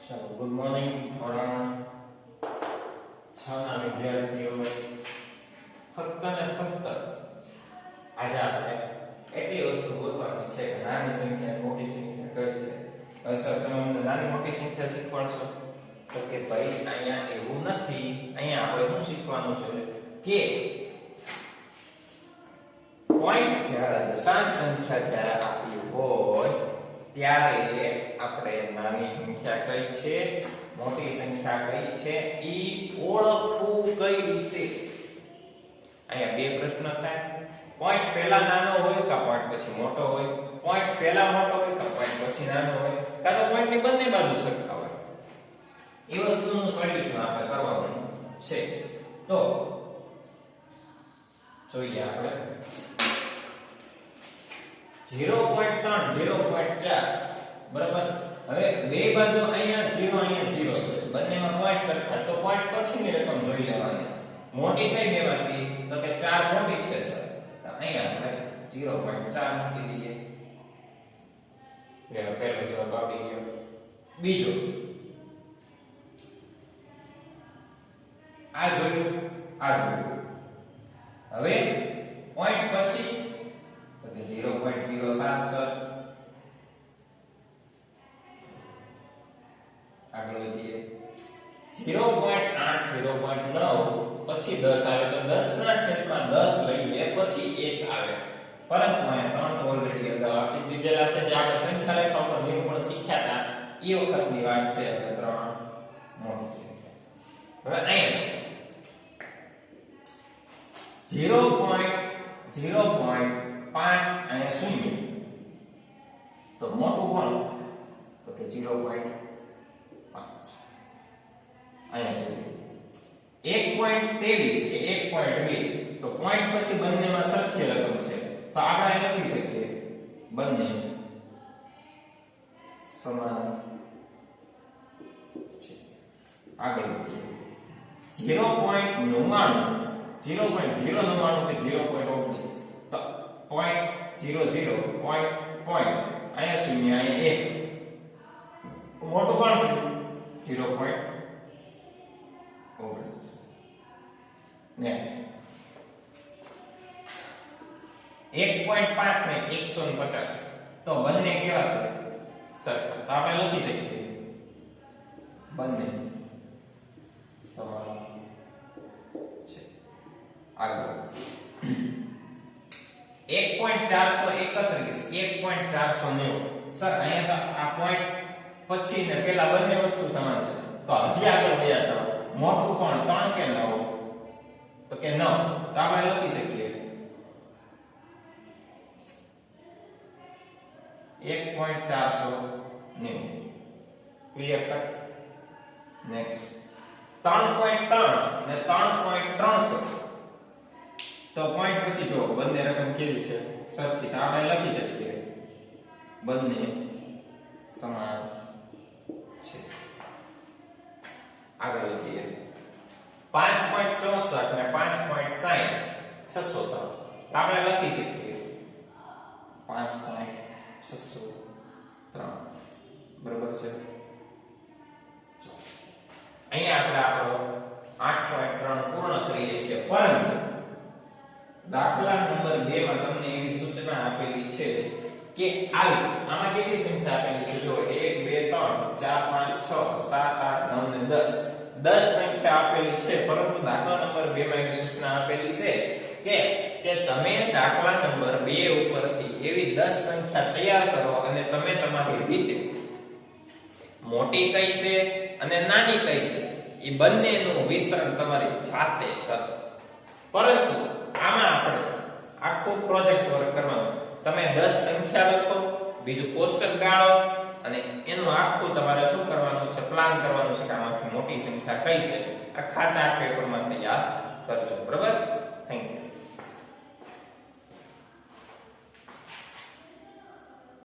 ચલો good morning ધોરણ 6 ના વિદ્યાર્થીઓ ફક્ત ને ફક્ત આજે આપણે એટલી વસ્તુ ગોતવાની છે કે નાની સંખ્યા મોટી સંખ્યા કઈ છે. હવે સર તમે અમને નાની મોટી સંખ્યા શીખવાડશો તો કે ભાઈ અહીંયા એવું નથી. અહીંયા આપણે શું શીખવાનું છે કે પોઈન્ટ જ્યારે દશાંશ સંખ્યા જ્યારે આપી હોય ત્યારે આપણે નાની સંખ્યા કઈ છે મોટી સંખ્યા કઈ છે ઈ ઓળખવું કઈ રીતે. અહીંયા બે પ્રશ્ન થાય. પોઈન્ટ પહેલા નાનો હોય કે પોઈન્ટ પછી મોટો હોય, પોઈન્ટ પહેલા મોટો હોય કે પોઈન્ટ પછી નાનો હોય, કાં તો પોઈન્ટ ની બંને બાજુ સરખા હોય. એ વસ્તુનું સોલ્યુશન આપણે કરવાનું છે. તો જોઈએ આપણે 0.3 0.4 બરાબર. હવે બે બાજુ અહીંયા 0 અહીંયા 0 છે, બંનેમાં પોઈન્ટ સરખા, તો પોઈન્ટ પછીની રકમ જોઈ લેવાની. મોટી કઈ બેમાંથી તો કે 4 મોટી છે સર, તો અહીંયા આપણે 0.4 મૂકી દઈએ. પહેલો જવાબ આવી ગયો. બીજો આ જોયું, આ જોયું. હવે પોઈન્ટ પછી તો કે 0.07 સર. આગળ વધીએ 0.8 0.9 પછી 10 આવે તો 10 ના છેદમાં 10 લઈએ પછી 1 આવે. પરંતુ અહીંયા 3 તો ઓલરેડી અગાઉ આપી દીધેલા છે. જે આપણે સંખ્યા રેખા પર નિરૂપણ શીખ્યા હતા એ વખતની વાત છે. એટલે 3 મોટી સંખ્યા. હવે અહીંયા 0.5 અહીંયા શૂન્ય, તો મોટું કોણ તો કે 0.5. અહીંયા જોઈએ 1.23 કે 1.2, તો પોઈન્ટ પછી બંનેમાં સરખી રકમ છે, તો આપણે અહીં લખી શકીએ બંને સમાન છે. આગળ વધીએ 0.99 0.099 કે 0.19, તો પોઈન્ટ 00 પોઈન્ટ અહીંયા શૂન્ય અહીંયા 1, મોટું કોણ છે 0.19. નેક્સ્ટ 1.5 ને 150, તો બંને કેવા છે સરખા, તો આપણે લખી શકીએ બંને સમાન છે. આગળ 1.431 1.490, સર અહીંયા તો આ પોઈન્ટ પછી ને પેલા બંને વસ્તુ સમાન છે, તો હજી આગળ વયા જાવ. મોટું કોણ 3 કે 9 તો કે 9, તો આપણે લખી શકીએ 1.490. Clear cut. નેક્સ્ટ 3.3 ને 3.300, તો પોઈન્ટ પછી જો બંને રકમ કેવી છે સરખી, તો આપણે લખી શકીએ બંને સમાન છે. આગળ વધીએ 5.64 ને 5.60 603, તો આપણે લખી શકીએ 5.603. બરાબર છે. અહીંયા આપણે આપણો 8.3 પૂર્ણ કરીએ છીએ, પરંતુ દાખલા નંબર 2 માં તમને એવી સૂચના આપેલી છે કે આમાં કેટલી સંખ્યા આપેલી છે જો 1 2 3 4 5 6 7 8 9 ને 10 સંખ્યા આપેલી છે. પરંતુ દાખલા નંબર 2 માં એવી સૂચના આપેલી છે કે તમે દાખલા નંબર 2 ઉપરથી એવી 10 સંખ્યા તૈયાર કરો અને તમે તમારી રીતે મોટી કઈ છે અને નાની કઈ છે એ બંનેનું વિસ્તરણ તમારી જાતે કરો. પરંતુ આમાં આપણે આખું પ્રોજેક્ટ વર્ક કરવાનું. તમે 10 સંખ્યા લખો, બીજું કોષ્ટક ગાળો, અને એનું આખું તમારે શું કરવાનું છે પ્લાન કરવાનું છે કે આમાંથી મોટી સંખ્યા કઈ છે. આખા 4 પેપરમાં તૈયાર કરજો. બરાબર. Thank you.